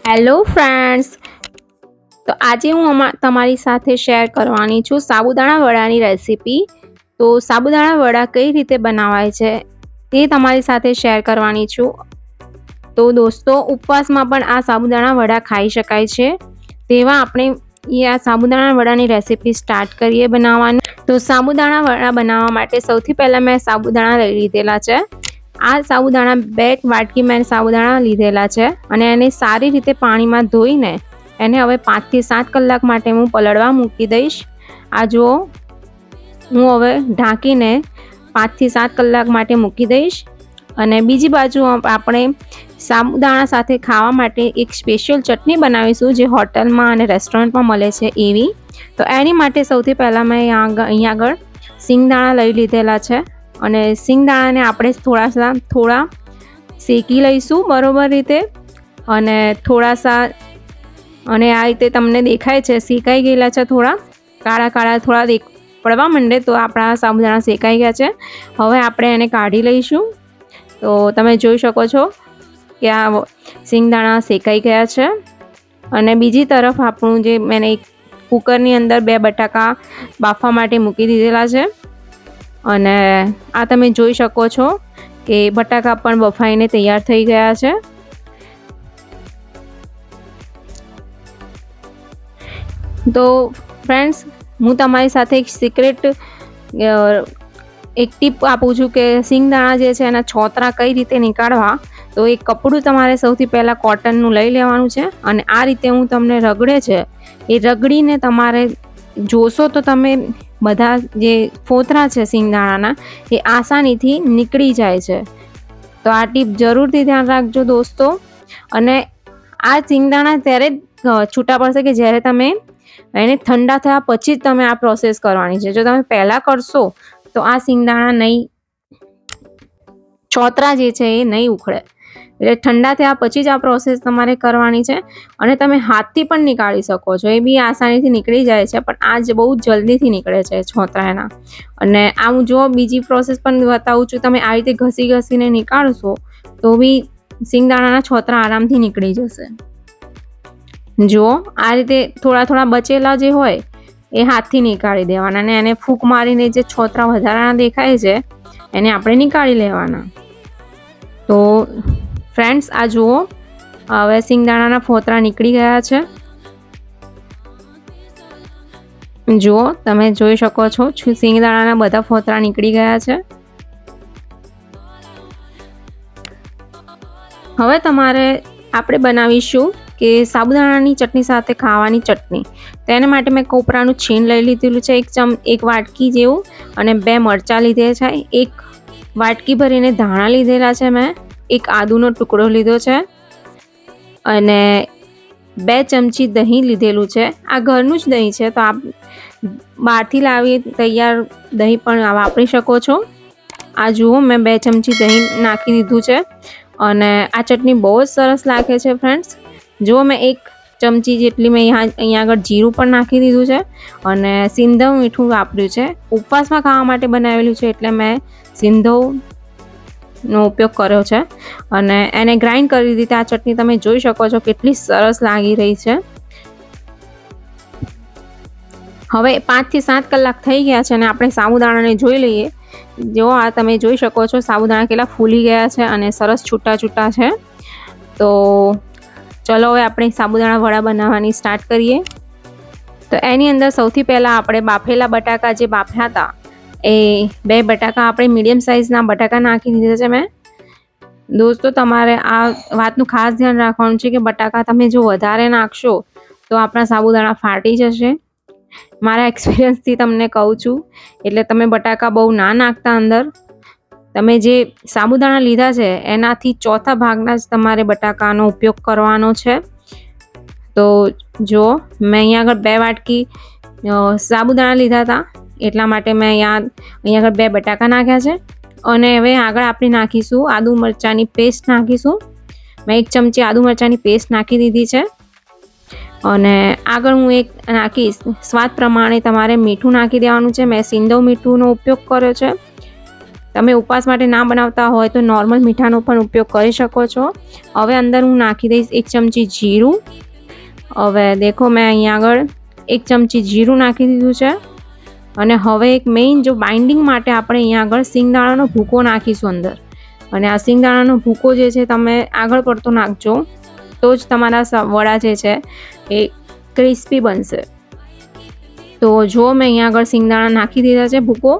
Hello friends, તો આજે હું તમારી સાથે શેર કરવાની છું સાબુદાણા વડાની રેસીપી. તો સાબુદાણા વડા કઈ રીતે બનાવાય છે તે તમારી સાથે શેર કરવાની છું. તો દોસ્તો, ઉપવાસમાં પણ આ સાબુદાણા વડા ખાઈ શકાય છે. તેવા આપણે આ સાબુદાણા વડાની રેસીપી સ્ટાર્ટ કરીએ બનાવવાની. તો સાબુદાણા વડા બનાવવા માટે સૌથી પહેલાં મેં સાબુદાણા લઈ લીધેલા છે. આ સાબુદાણા 2 વાટકી મેં સાબુદાણા લીધેલા છે અને એને સારી રીતે પાણીમાં ધોઈને એને હવે 5 થી 7 કલાક માટે હું પલળવા મૂકી દઈશ. આ જુઓ, હું હવે ઢાંકીને 5 થી 7 કલાક માટે મૂકી દઈશ. અને બીજી બાજુ આપણે સાબુદાણા સાથે ખાવા માટે એક સ્પેશિયલ ચટણી બનાવીશું, જે હોટલમાં અને રેસ્ટોરન્ટમાં મળે છે એવી. તો એની માટે સૌથી પહેલાં મેં અહીંયા આગળ સિંગદાણા લઈ લીધેલા છે અને સિંગદાણાને આપણે થોડા શેકી લઈશું બરોબર રીતે. અને અને આ રીતે તમને દેખાય છે શેકાઈ ગયેલા છે, થોડા કાળા થોડા પડવા માંડે તો આપણા સાબુદાણા શેકાઈ ગયા છે. હવે આપણે એને કાઢી લઈશું. તો તમે જોઈ શકો છો કે આ સિંગદાણા શેકાઈ ગયા છે. અને બીજી તરફ આપણું જે મેં એક કુકરની અંદર 2 બટાકા બાફવા માટે મૂકી દીધેલા છે. અને આ તમે જોઈ શકો છો કે બટાકા પણ બફાઈને તૈયાર થઈ ગયા છે. તો ફ્રેન્ડ્સ, હું તમારી સાથે એક સિક્રેટ એક ટીપ આપું છું કે સિંગદાણા જે છે એના છોતરા કઈ રીતે નીકાળવા. તો એક કપડું તમારે સૌથી પહેલાં કોટનનું લઈ લેવાનું છે અને આ રીતે હું તમને રગડે છે એ રગડીને તમારે જોશો તો તમે બધા જે ફોતરા છે સિંગદાણાના એ આસાનીથી નીકળી જાય છે. તો આ ટીપ જરૂરથી ધ્યાન રાખજો દોસ્તો. અને આ સિંગદાણા ત્યારે છૂટા પડશે કે જ્યારે તમે એને ઠંડા થયા પછી જ તમે આ પ્રોસેસ કરવાની છે. જો તમે પહેલાં કરશો તો આ સિંગદાણા નહીં, છોતરા જે છે એ નહીં ઉખડે. એટલે ઠંડા થયા પછી જ આ પ્રોસેસ તમારે કરવાની છે. અને તમે હાથથી પણ નીકાળી શકો છો, એ બી આસાનીથી નીકળી જાય છે, પણ આ જ બહુ જલ્દીથી નીકળે છે છોતરા એના. અને આ હું જો બીજી પ્રોસેસ પણ બતાવું છું, તમે આ રીતે ઘસીને નીકાળશો તો બી સિંગદાણાના છોતરા આરામથી નીકળી જશે. જુઓ, આ રીતે થોડા બચેલા જે હોય એ હાથથી નીકાળી દેવાના અને એને ફૂંક મારીને જે છોતરા વધારાના દેખાય છે એને આપણે નીકાળી લેવાના. તો ફ્રેન્ડ્સ, આ જુઓ, હવે સિંગદાણાના ફોતરા નીકળી ગયા છે. જુઓ, તમે જોઈ શકો છો સિંગદાણાના બધા ફોતરા નીકળી ગયા છે. હવે આપણે બનાવીશું કે સાબુદાણાની ચટણી સાથે ખાવાની ચટણી. તો એના માટે મેં કોપરાનું છીણ લઈ લીધેલું છે, એક વાટકી જેવું, અને 2 મરચાં લીધે છે, 1 વાટકી ભરીને ધાણા લીધેલા છે મેં, 1 આદુનો ટુકડો લીધો છે અને 2 ચમચી દહીં લીધેલું છે. આ ઘરનું જ દહીં છે, તો આપ બહારથી લાવી તૈયાર દહીં પણ વાપરી શકો છો. આ જુઓ, મેં 2 ચમચી દહીં નાખી દીધું છે. અને આ ચટણી બહુ જ સરસ લાગે છે ફ્રેન્ડ્સ. જો મેં 1 ચમચી જેટલી મેં અહીંયા આગળ જીરું પણ નાખી દીધું છે અને સિંધવ મીઠું વાપર્યું છે. ઉપવાસમાં ખાવા માટે બનાવેલું છે એટલે મેં સિંધવનો ઉપયોગ કર્યો છે અને એને ગ્રાઇન્ડ કરી દીધી. આ ચટણી તમે જોઈ શકો છો કેટલી સરસ લાગી રહી છે. હવે 5 થી 7 કલાક થઈ ગયા છે અને આપણે સાબુદાણાને જોઈ લઈએ. જો આ તમે જોઈ શકો છો સાબુદાણા કેટલા ફૂલી ગયા છે અને સરસ છૂટા છે. તો ચલો હવે આપણે સાબુદાણા વડા બનાવવાની સ્ટાર્ટ કરીએ. તો એની અંદર સૌથી પહેલાં આપણે બાફેલા બટાકા જે બાફ્યા હતા એ 2 બટાકા આપણે મીડિયમ સાઇઝના બટાકા નાખી દીધા છે મેં. દોસ્તો, તમારે આ વાતનું ખાસ ધ્યાન રાખવાનું છે કે બટાકા તમે જો વધારે નાખશો તો આપણા સાબુદાણા ફાટી જશે. મારા એક્સપિરિયન્સથી તમને કહું છું, એટલે તમે બટાકા બહુ ના નાખતા અંદર. તમે જે સાબુદાણા લીધા છે એનાથી 1/4 ભાગના જ તમારે બટાકાનો ઉપયોગ કરવાનો છે. તો જો મેં અહીંયા આગળ 2 વાટકી સાબુદાણા લીધા હતા, એટલા માટે મેં અહીંયા આગળ 2 બટાકા નાખ્યા છે. અને હવે આગળ આપણે નાખીશું આદુ મરચાંની પેસ્ટ નાખીશું. મેં 1 ચમચી આદુ મરચાંની પેસ્ટ નાખી દીધી છે. અને આગળ હું એક નાખીશ, સ્વાદ પ્રમાણે તમારે મીઠું નાખી દેવાનું છે. મેં સિંધવ મીઠુંનો ઉપયોગ કર્યો છે. તમે ઉપવાસ માટે ના બનાવતા હોય તો નોર્મલ મીઠાનો પણ ઉપયોગ કરી શકો છો. હવે અંદર હું નાખી દઈશ 1 ચમચી જીરું. હવે દેખો મેં અહીંયા આગળ 1 ચમચી જીરું નાખી દીધું છે. અને હવે એક મેઇન જો બાઇન્ડિંગ માટે આપણે અહીંયા આગળ સિંગદાણાનો ભૂકો નાખીશું અંદર. અને આ સિંગદાણાનો ભૂકો જે છે તમે આગળ પડતો નાખજો, તો જ તમારા વડા જે છે એ ક્રિસ્પી બનશે. તો જો મેં અહીંયા આગળ સિંગદાણા નાખી દીધા છે ભૂકો.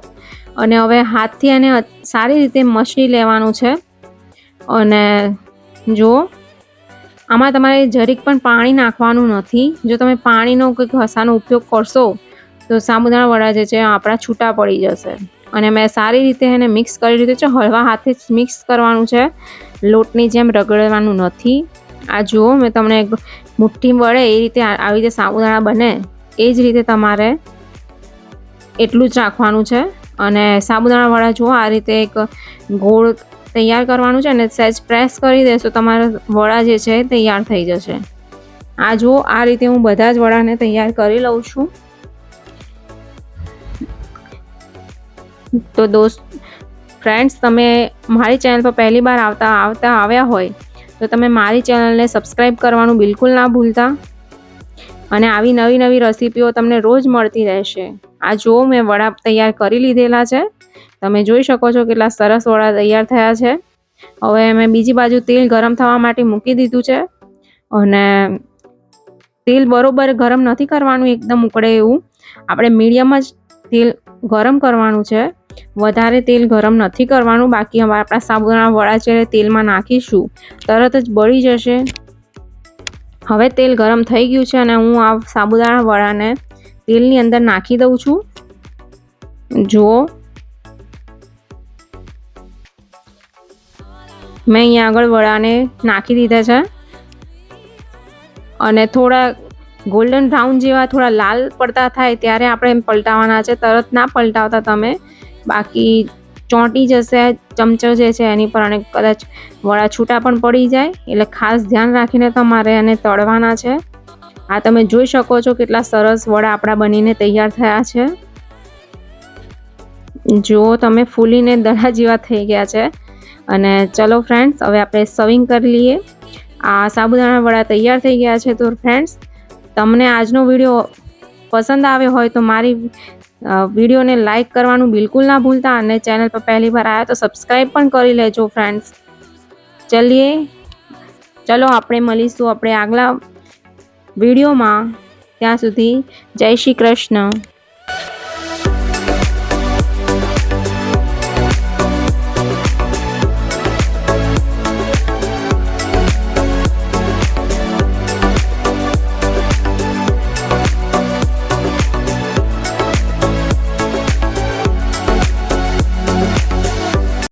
અને હવે હાથથી એને સારી રીતે મસળી લેવાનું છે. અને જો આમાં તમારે જરીક પણ પાણી નાખવાનું નથી. જો તમે પાણીનો કે ઘસાનો ઉપયોગ કરશો તો સાબુદાણા વડા જે છે આપણા છૂટા પડી જશે. અને મેં સારી રીતે એને મિક્સ કરી દીધું છે. હળવા હાથે જ મિક્સ કરવાનું છે, લોટની જેમ રગડવાનું નથી. આ જુઓ મેં તમને એક મુઠ્ઠી વડે એ રીતે આવી રીતે સાબુદાણા બને એ જ રીતે તમારે એટલું જ રાખવાનું છે. અને સાબુદાણા વડા જુઓ આ રીતે એક ગોળ તૈયાર કરવાનું છે અને સહેજ પ્રેસ કરી દેશો તમારા વડા જે છે તૈયાર થઈ જશે. આ જુઓ આ રીતે હું બધા જ વડાને તૈયાર કરી લઉં છું. તો ફ્રેન્ડ્સ, તમે મારી ચેનલ પર પહેલી વાર આવ્યા હોય તો તમે મારી ચેનલને સબસ્ક્રાઈબ કરવાનું બિલકુલ ના ભૂલતા. અને આવી નવી રેસીપીઓ તમને રોજ મળતી રહેશે. આ જુઓ મેં વડા તૈયાર કરી લીધેલા છે. તમે જોઈ શકો છો કેટલા સરસ વડા તૈયાર થયા છે. હવે મેં બીજી બાજુ તેલ ગરમ થવા માટે મૂકી દીધું છે. અને તેલ બરોબર ગરમ નથી કરવાનું, એકદમ ઉકળે એવું. આપણે મીડિયમ જ તેલ ગરમ કરવાનું છે, વધારે તેલ ગરમ નથી કરવાનું. બાકી આપણા સાબુદાણા વડા છે તેલમાં નાખીશું તરત જ બળી જશે. હવે તેલ ગરમ થઈ ગયું છે અને હું આ સાબુદાણા વડાને તેલની અંદર નાખી દઉં છું. જુઓ મેં અહીંયા આગળ વડાને નાખી દીધા છે. અને થોડા ગોલ્ડન બ્રાઉન જેવા થોડા લાલ પડતા થાય ત્યારે આપણે પલટાવવાના છે. તરત ના પલટાવતા તમે, બાકી ચોંટી જશે ચમચો જે છે એની પર અને કદાચ વડા છૂટા પણ પડી જાય. એટલે ખાસ ધ્યાન રાખીને તમારે એને તળવાના છે. આ તમે જોઈ શકો છો કેટલા સરસ વડા આપણા બનીને તૈયાર થયા છે. જો તમે ફૂલીને દડા જેવા થઈ ગયા છે. અને ચલો ફ્રેન્ડ્સ, હવે આપણે સર્વિંગ કરી લઈએ. આ સાબુદાણા વડા તૈયાર થઈ ગયા છે. તો ફ્રેન્ડ્સ, તમને આજનો વિડીયો પસંદ આવ્યો હોય તો મારી વિડીયોને લાઈક કરવાનું બિલકુલ ના ભૂલતા. અને ચેનલ પર પહેલી વાર આવ્યા તો સબસ્ક્રાઈબ પણ કરી લેજો ફ્રેન્ડ્સ. ચલો આપણે મળીશું આપણે આગલા વિડીયોમાં. ત્યાં સુધી જય શ્રી કૃષ્ણ.